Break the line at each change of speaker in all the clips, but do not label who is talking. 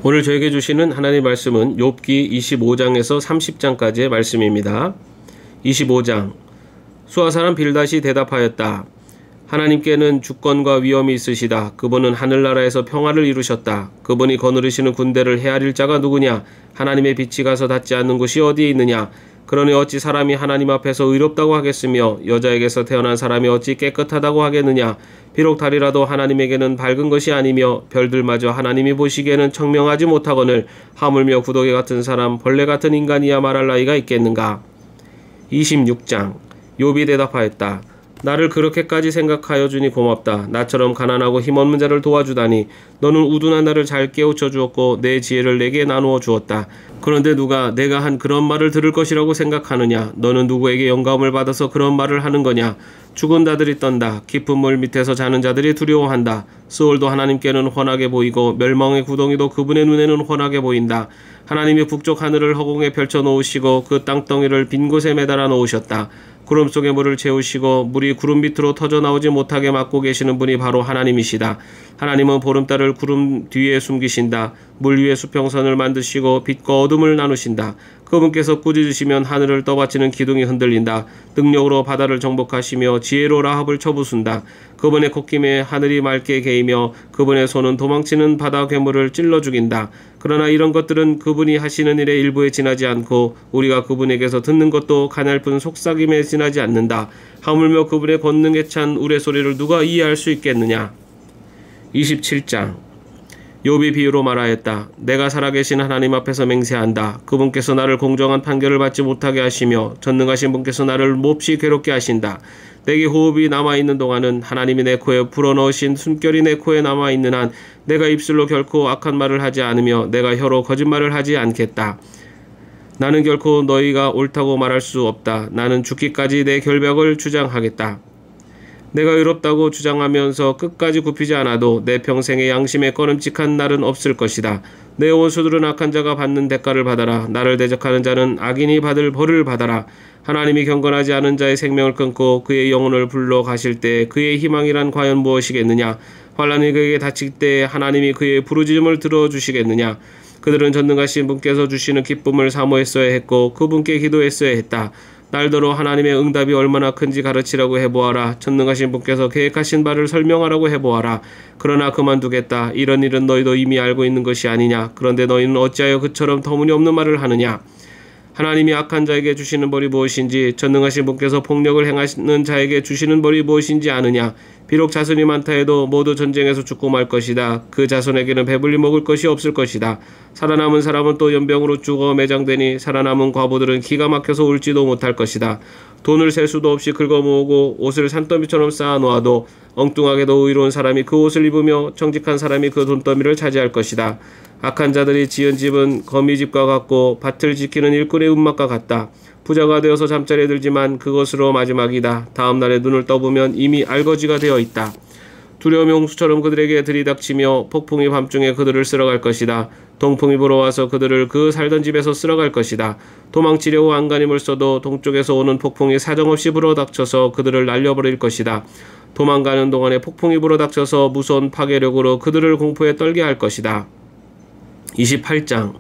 오늘 저에게 주시는 하나님의 말씀은 욥기 25장에서 30장까지의 말씀입니다. 25장. 수아사람 빌닷이 대답하였다. 하나님께는 주권과 위엄이 있으시다. 그분은 하늘나라에서 평화를 이루셨다. 그분이 거느리시는 군대를 헤아릴 자가 누구냐? 하나님의 빛이 가서 닿지 않는 곳이 어디에 있느냐? 그러니 어찌 사람이 하나님 앞에서 의롭다고 하겠으며 여자에게서 태어난 사람이 어찌 깨끗하다고 하겠느냐? 비록 달이라도 하나님에게는 밝은 것이 아니며 별들마저 하나님이 보시기에는 청명하지 못하거늘 하물며 구더기 같은 사람 벌레 같은 인간이야 말할 나이가 있겠는가? 26장. 욥이 대답하였다. 나를 그렇게까지 생각하여 주니 고맙다. 나처럼 가난하고 힘없는 자를 도와주다니. 너는 우둔한 나를 잘 깨우쳐 주었고 내 지혜를 내게 나누어 주었다. 그런데 누가 내가 한 그런 말을 들을 것이라고 생각하느냐? 너는 누구에게 영감을 받아서 그런 말을 하는 거냐? 죽은 자들이 떤다. 깊은 물 밑에서 자는 자들이 두려워한다. 스올도 하나님께는 훤하게 보이고 멸망의 구덩이도 그분의 눈에는 훤하게 보인다. 하나님이 북쪽 하늘을 허공에 펼쳐 놓으시고 그 땅덩이를 빈 곳에 매달아 놓으셨다. 구름 속에 물을 채우시고 물이 구름 밑으로 터져 나오지 못하게 막고 계시는 분이 바로 하나님이시다. 하나님은 보름달을 구름 뒤에 숨기신다. 물 위에 수평선을 만드시고 빛과 어둠을 나누신다. 그분께서 꾸짖으시면 하늘을 떠받치는 기둥이 흔들린다. 능력으로 바다를 정복하시며 지혜로 라합을 쳐부순다. 그분의 콧김에 하늘이 맑게 개이며 그분의 손은 도망치는 바다 괴물을 찔러 죽인다. 그러나 이런 것들은 그분이 하시는 일의 일부에 지나지 않고 우리가 그분에게서 듣는 것도 가냘픈 속삭임에 지나지 않는다. 하물며 그분의 권능에 찬 우레소리를 누가 이해할 수 있겠느냐. 27장. 욥이 비유로 말하였다. 내가 살아계신 하나님 앞에서 맹세한다. 그분께서 나를 공정한 판결을 받지 못하게 하시며 전능하신 분께서 나를 몹시 괴롭게 하신다. 내게 호흡이 남아있는 동안은 하나님이 내 코에 불어넣으신 숨결이 내 코에 남아있는 한 내가 입술로 결코 악한 말을 하지 않으며 내가 혀로 거짓말을 하지 않겠다. 나는 결코 너희가 옳다고 말할 수 없다. 나는 죽기까지 내 결백을 주장하겠다. 내가 의롭다고 주장하면서 끝까지 굽히지 않아도 내 평생의 양심에 꺼름직한 날은 없을 것이다. 내 원수들은 악한 자가 받는 대가를 받아라. 나를 대적하는 자는 악인이 받을 벌을 받아라. 하나님이 경건하지 않은 자의 생명을 끊고 그의 영혼을 불러 가실 때 그의 희망이란 과연 무엇이겠느냐? 환난이 그에게 닥칠 때 하나님이 그의 부르짖음을 들어주시겠느냐? 그들은 전능하신 분께서 주시는 기쁨을 사모했어야 했고 그분께 기도했어야 했다. 날더러 하나님의 응답이 얼마나 큰지 가르치라고 해보아라. 전능하신 분께서 계획하신 바를 설명하라고 해보아라. 그러나 그만두겠다. 이런 일은 너희도 이미 알고 있는 것이 아니냐. 그런데 너희는 어찌하여 그처럼 터무니없는 말을 하느냐. 하나님이 악한 자에게 주시는 벌이 무엇인지 전능하신 분께서 폭력을 행하는 자에게 주시는 벌이 무엇인지 아느냐. 비록 자손이 많다 해도 모두 전쟁에서 죽고 말 것이다. 그 자손에게는 배불리 먹을 것이 없을 것이다. 살아남은 사람은 또 연병으로 죽어 매장되니 살아남은 과부들은 기가 막혀서 울지도 못할 것이다. 돈을 셀 수도 없이 긁어모으고 옷을 산더미처럼 쌓아놓아도 엉뚱하게도 의로운 사람이 그 옷을 입으며 정직한 사람이 그 돈더미를 차지할 것이다. 악한 자들이 지은 집은 거미집과 같고 밭을 지키는 일꾼의 움막과 같다. 부자가 되어서 잠자리에 들지만 그것으로 마지막이다. 다음 날에 눈을 떠보면 이미 알거지가 되어 있다. 두려움이 홍수처럼 그들에게 들이닥치며 폭풍이 밤중에 그들을 쓸어갈 것이다. 동풍이 불어와서 그들을 그 살던 집에서 쓸어갈 것이다. 도망치려고 안간힘을 써도 동쪽에서 오는 폭풍이 사정없이 불어닥쳐서 그들을 날려버릴 것이다. 도망가는 동안에 폭풍이 불어닥쳐서 무서운 파괴력으로 그들을 공포에 떨게 할 것이다. 28장.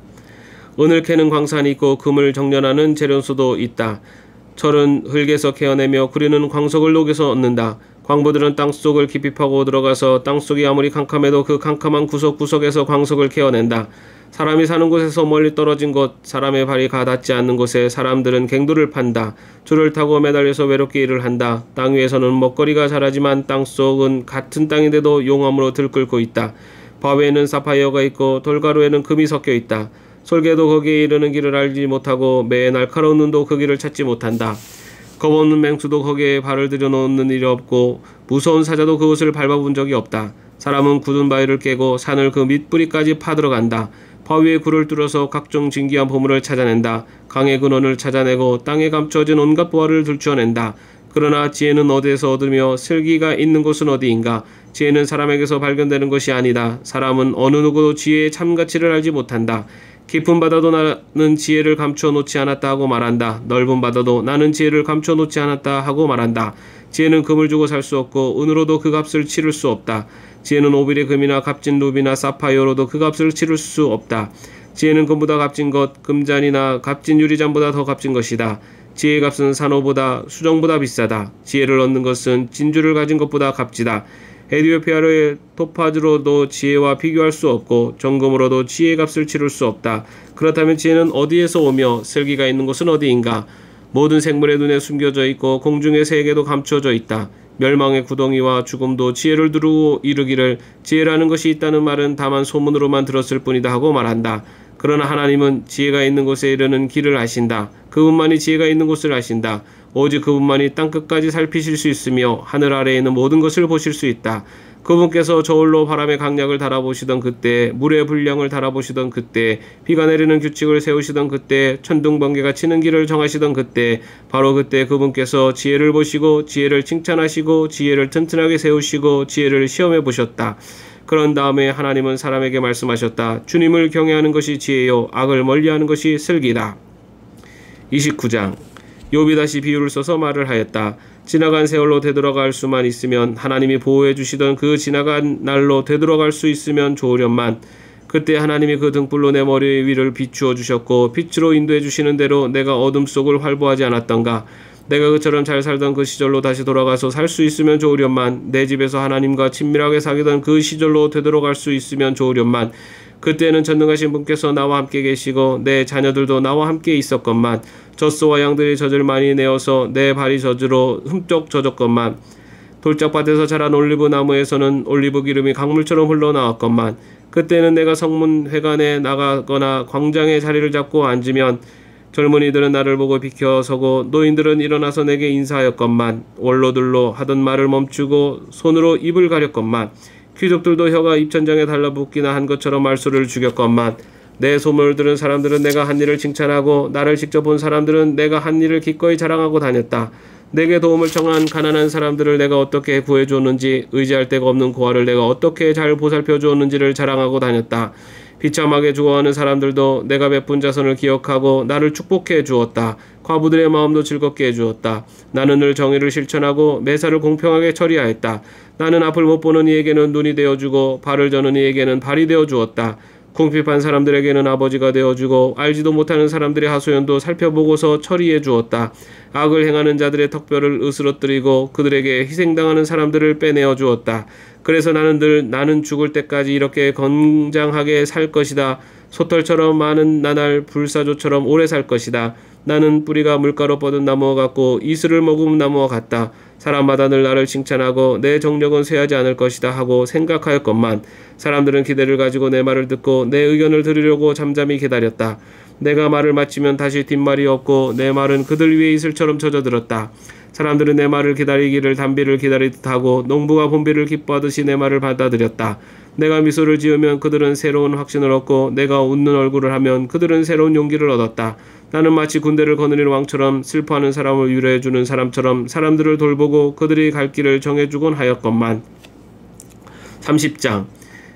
은을 캐는 광산이 있고 금을 정련하는 재련소도 있다. 철은 흙에서 캐어내며 구리는 광석을 녹여서 얻는다. 광부들은 땅속을 깊이 파고 들어가서 땅속이 아무리 캄캄해도 그 캄캄한 구석구석에서 광석을 캐어낸다. 사람이 사는 곳에서 멀리 떨어진 곳, 사람의 발이 가닿지 않는 곳에 사람들은 갱도를 판다. 줄을 타고 매달려서 외롭게 일을 한다. 땅 위에서는 먹거리가 자라지만 땅속은 같은 땅인데도 용암으로 들끓고 있다. 바위에는 사파이어가 있고 돌가루에는 금이 섞여 있다. 솔개도 거기에 이르는 길을 알지 못하고 매의 날카로운 눈도 그 길을 찾지 못한다. 겁없는 맹수도 거기에 발을 들여놓는 일이 없고 무서운 사자도 그곳을 밟아본 적이 없다. 사람은 굳은 바위를 깨고 산을 그 밑뿌리까지 파들어간다. 바위에 굴을 뚫어서 각종 진귀한 보물을 찾아낸다. 강의 근원을 찾아내고 땅에 감춰진 온갖 보화를 들추어낸다. 그러나 지혜는 어디에서 얻으며 슬기가 있는 곳은 어디인가? 지혜는 사람에게서 발견되는 것이 아니다. 사람은 어느 누구도 지혜의 참 가치를 알지 못한다. 깊은 바다도 나는 지혜를 감추어 놓지 않았다 하고 말한다. 넓은 바다도 나는 지혜를 감추어 놓지 않았다 하고 말한다. 지혜는 금을 주고 살 수 없고 은으로도 그 값을 치를 수 없다. 지혜는 오빌의 금이나 값진 루비나 사파이어로도 그 값을 치를 수 없다. 지혜는 금보다 값진 것, 금잔이나 값진 유리잔보다 더 값진 것이다. 지혜의 값은 산호보다 수정보다 비싸다. 지혜를 얻는 것은 진주를 가진 것보다 값지다. 에티오피아의 토파즈로도 지혜와 비교할 수 없고 정금으로도 지혜의 값을 치를 수 없다. 그렇다면 지혜는 어디에서 오며 슬기가 있는 곳은 어디인가? 모든 생물의 눈에 숨겨져 있고 공중의 새에게도 감추어져 있다. 멸망의 구덩이와 죽음도 지혜를 두르고 이르기를 지혜라는 것이 있다는 말은 다만 소문으로만 들었을 뿐이다 하고 말한다. 그러나 하나님은 지혜가 있는 곳에 이르는 길을 아신다. 그분만이 지혜가 있는 곳을 아신다. 오직 그분만이 땅끝까지 살피실 수 있으며 하늘 아래에 있는 모든 것을 보실 수 있다. 그분께서 저울로 바람의 강약을 달아보시던 그때, 물의 분량을 달아보시던 그때, 비가 내리는 규칙을 세우시던 그때, 천둥번개가 치는 길을 정하시던 그때, 바로 그때 그분께서 지혜를 보시고 지혜를 칭찬하시고 지혜를 튼튼하게 세우시고 지혜를 시험해 보셨다. 그런 다음에 하나님은 사람에게 말씀하셨다. 주님을 경외하는 것이 지혜요 악을 멀리하는 것이 슬기다. 29장 욥이 다시 비유를 써서 말을 하였다. 지나간 세월로 되돌아갈 수만 있으면 하나님이 보호해 주시던 그 지나간 날로 되돌아갈 수 있으면 좋으련만 그때 하나님이 그 등불로 내 머리 위를 비추어 주셨고 빛으로 인도해 주시는 대로 내가 어둠 속을 활보하지 않았던가. 내가 그처럼 잘 살던 그 시절로 다시 돌아가서 살 수 있으면 좋으련만 내 집에서 하나님과 친밀하게 사귀던 그 시절로 되돌아갈 수 있으면 좋으련만 그때는 전능하신 분께서 나와 함께 계시고 내 자녀들도 나와 함께 있었건만 젖소와 양들이 젖을 많이 내어서 내 발이 젖으로 흠쩍 젖었건만 돌짝밭에서 자란 올리브 나무에서는 올리브 기름이 강물처럼 흘러나왔건만 그때는 내가 성문 회관에 나가거나 광장에 자리를 잡고 앉으면 젊은이들은 나를 보고 비켜서고 노인들은 일어나서 내게 인사하였건만 원로들로 하던 말을 멈추고 손으로 입을 가렸건만 귀족들도 혀가 입천장에 달라붙기나 한 것처럼 말소리를 죽였건만 내 소문을 들은 사람들은 내가 한 일을 칭찬하고 나를 직접 본 사람들은 내가 한 일을 기꺼이 자랑하고 다녔다. 내게 도움을 청한 가난한 사람들을 내가 어떻게 구해주었는지 의지할 데가 없는 고아를 내가 어떻게 잘 보살펴 주었는지를 자랑하고 다녔다. 비참하게 죽어가는 사람들도 내가 베푼 자선을 기억하고 나를 축복해 주었다. 과부들의 마음도 즐겁게 해주었다. 나는 늘 정의를 실천하고 매사를 공평하게 처리하였다. 나는 앞을 못 보는 이에게는 눈이 되어주고 발을 저는 이에게는 발이 되어주었다. 궁핍한 사람들에게는 아버지가 되어주고 알지도 못하는 사람들의 하소연도 살펴보고서 처리해 주었다. 악을 행하는 자들의 턱뼈를 으스러뜨리고 그들에게 희생당하는 사람들을 빼내어 주었다. 그래서 나는 늘 나는 죽을 때까지 이렇게 건장하게 살 것이다. 소털처럼 많은 나날 불사조처럼 오래 살 것이다. 나는 뿌리가 물가로 뻗은 나무와 같고 이슬을 머금은 나무와 같다. 사람마다 늘 나를 칭찬하고 내 정력은 쇠하지 않을 것이다 하고 생각하였건만 사람들은 기대를 가지고 내 말을 듣고 내 의견을 들으려고 잠잠히 기다렸다. 내가 말을 마치면 다시 뒷말이 없고 내 말은 그들 위에 이슬처럼 젖어들었다. 사람들은 내 말을 기다리기를 단비를 기다리듯 하고 농부가 봄비를 기뻐하듯이 내 말을 받아들였다. 내가 미소를 지으면 그들은 새로운 확신을 얻고 내가 웃는 얼굴을 하면 그들은 새로운 용기를 얻었다. 나는 마치 군대를 거느리는 왕처럼 슬퍼하는 사람을 위로해주는 사람처럼 사람들을 돌보고 그들이 갈 길을 정해주곤 하였건만. 30장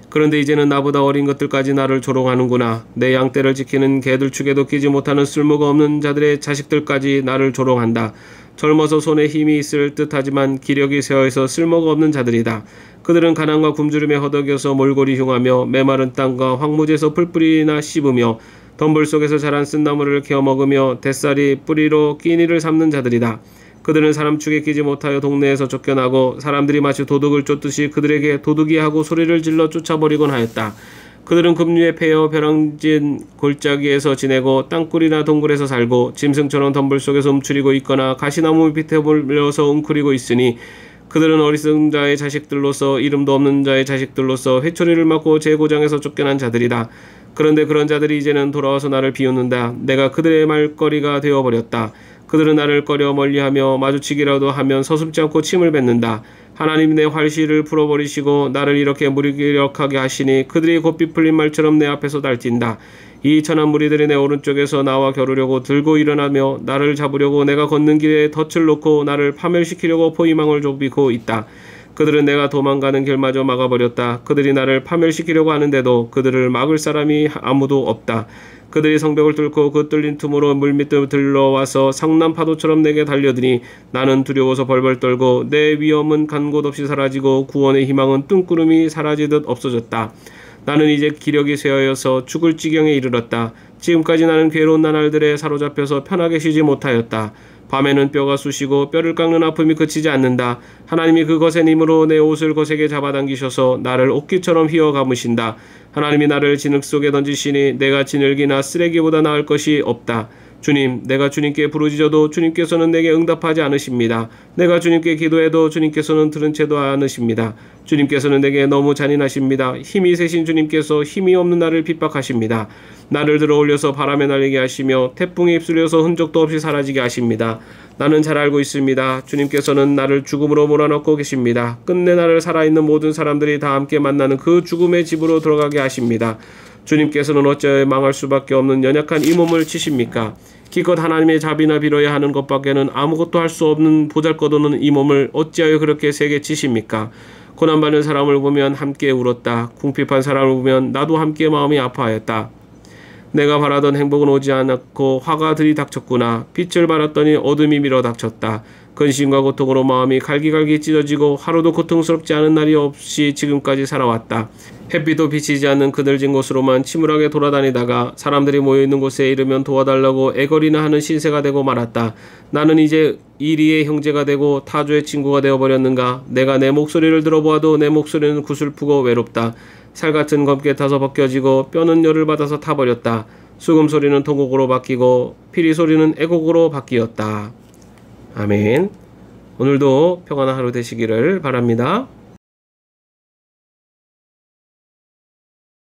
그런데 이제는 나보다 어린 것들까지 나를 조롱하는구나. 내 양떼를 지키는 개들 축에도 끼지 못하는 쓸모가 없는 자들의 자식들까지 나를 조롱한다. 젊어서 손에 힘이 있을 듯하지만 기력이 쇠어서 쓸모가 없는 자들이다. 그들은 가난과 굶주림에 허덕여서 몰골이 흉하며 메마른 땅과 황무지에서 풀뿌리나 씹으며 덤불 속에서 자란 쓴나무를 캐어 먹으며 뱃살이 뿌리로 끼니를 삼는 자들이다. 그들은 사람 축에 끼지 못하여 동네에서 쫓겨나고 사람들이 마치 도둑을 쫓듯이 그들에게 도둑이하고 소리를 질러 쫓아버리곤 하였다. 그들은 급류에 패여 벼랑진 골짜기에서 지내고 땅굴이나 동굴에서 살고 짐승처럼 덤불 속에서 움츠리고 있거나 가시나무 밑에 몰려서 웅크리고 있으니 그들은 어리석은 자의 자식들로서 이름도 없는 자의 자식들로서 회초리를 맞고 제고장에서 쫓겨난 자들이다. 그런데 그런 자들이 이제는 돌아와서 나를 비웃는다. 내가 그들의 말거리가 되어버렸다. 그들은 나를 꺼려 멀리하며 마주치기라도 하면 서슴지 않고 침을 뱉는다. 하나님 내 활시를 풀어버리시고 나를 이렇게 무기력하게 하시니 그들이 곱비 풀린 말처럼 내 앞에서 날뛴다. 이 천한 무리들이 내 오른쪽에서 나와 겨루려고 들고 일어나며 나를 잡으려고 내가 걷는 길에 덫을 놓고 나를 파멸시키려고 포위망을 좁히고 있다. 그들은 내가 도망가는 길마저 막아버렸다. 그들이 나를 파멸시키려고 하는데도 그들을 막을 사람이 아무도 없다. 그들이 성벽을 뚫고 그 뚫린 틈으로 물밑으로 들러와서 상난 파도처럼 내게 달려드니 나는 두려워서 벌벌 떨고 내 위험은 간 곳 없이 사라지고 구원의 희망은 뜬구름이 사라지듯 없어졌다. 나는 이제 기력이 쇠하여서 죽을 지경에 이르렀다. 지금까지 나는 괴로운 나날들에 사로잡혀서 편하게 쉬지 못하였다. 밤에는 뼈가 쑤시고 뼈를 깎는 아픔이 그치지 않는다. 하나님이 그 거센 힘으로 내 옷을 거세게 잡아당기셔서 나를 옥기처럼 휘어 감으신다. 하나님이 나를 진흙 속에 던지시니 내가 진흙이나 쓰레기보다 나을 것이 없다. 주님, 내가 주님께 부르짖어도 주님께서는 내게 응답하지 않으십니다. 내가 주님께 기도해도 주님께서는 들은 채도 않으십니다. 주님께서는 내게 너무 잔인하십니다. 힘이 세신 주님께서 힘이 없는 나를 핍박하십니다. 나를 들어 올려서 바람에 날리게 하시며 태풍에 휩쓸려서 흔적도 없이 사라지게 하십니다. 나는 잘 알고 있습니다. 주님께서는 나를 죽음으로 몰아넣고 계십니다. 끝내 나를 살아있는 모든 사람들이 다 함께 만나는 그 죽음의 집으로 들어가게 하십니다. 주님께서는 어찌하여 망할 수밖에 없는 연약한 이 몸을 치십니까? 기껏 하나님의 자비나 빌어야 하는 것밖에는 아무것도 할 수 없는 보잘것없는 이 몸을 어찌하여 그렇게 세게 치십니까? 고난받는 사람을 보면 함께 울었다. 궁핍한 사람을 보면 나도 함께 마음이 아파하였다. 내가 바라던 행복은 오지 않았고 화가 들이닥쳤구나. 빛을 발았더니 어둠이 밀어닥쳤다. 근심과 고통으로 마음이 갈기갈기 찢어지고 하루도 고통스럽지 않은 날이 없이 지금까지 살아왔다. 햇빛도 비치지 않는 그늘진 곳으로만 침울하게 돌아다니다가 사람들이 모여있는 곳에 이르면 도와달라고 애걸이나 하는 신세가 되고 말았다. 나는 이제 이리의 형제가 되고 타조의 친구가 되어버렸는가. 내가 내 목소리를 들어보아도 내 목소리는 구슬프고 외롭다. 살같은 검게 타서 벗겨지고 뼈는 열을 받아서 타버렸다. 수금 소리는 통곡으로 바뀌고 피리 소리는 애곡으로 바뀌었다. 아멘. 오늘도 평안한 하루 되시기를 바랍니다.